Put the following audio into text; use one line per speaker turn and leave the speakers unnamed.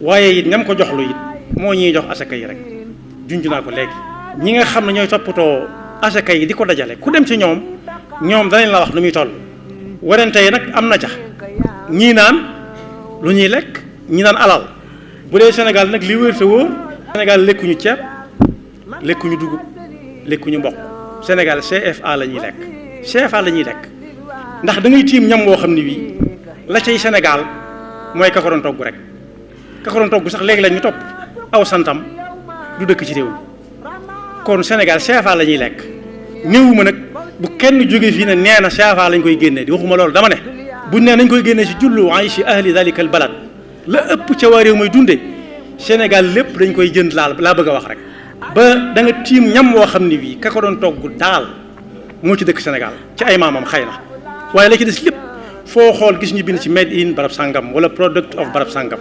waaye it ñam ko jox lu it moo ñuy jox asaka yi rek junj naa ko léegi ñi nga xam ne ñooy toppatoo asaka yi di ko dajale ku dem ci ñoom danañ la wax nu muy toll werante yi nag am na ca ñii naan lu ñuy lekk ñi naan alal bu dee Sénégal nag li wér te wóor Sénégal lekkuñu ceeb lekkuñu dugub lekkuñu mboq Sénégal CFA la ñuy lekk CFA la ñuy lekk ndax da ngay tiim ñam woo xam ne wii la cay Sénégal mooy ka ko doon togg rek ka ko doon togg sax léegi la ñu topp aw santam du dëkk ci réew mi kon Sénégal CFA la ñuy lekk néewuma nag bu kenn jóge fii ne nee na CFA lañ koy génnee di waxuma loolu dama ne buñ nee nañ koy génnee ci jullu ayshi ahli dalika al balad la ëpp ca waa réew mooy dunde Sénégal lépp dañ koy jënd laa bëgg a wax rek ba da nga tiim ñam woo xam ne bii ka ko doon togg daal moo ci dëkk Sénégal ci ay maamam xëy na waaye la ci des lépp foo xool gis ñu bind ci made in barab sàngam wala product of barab sàngam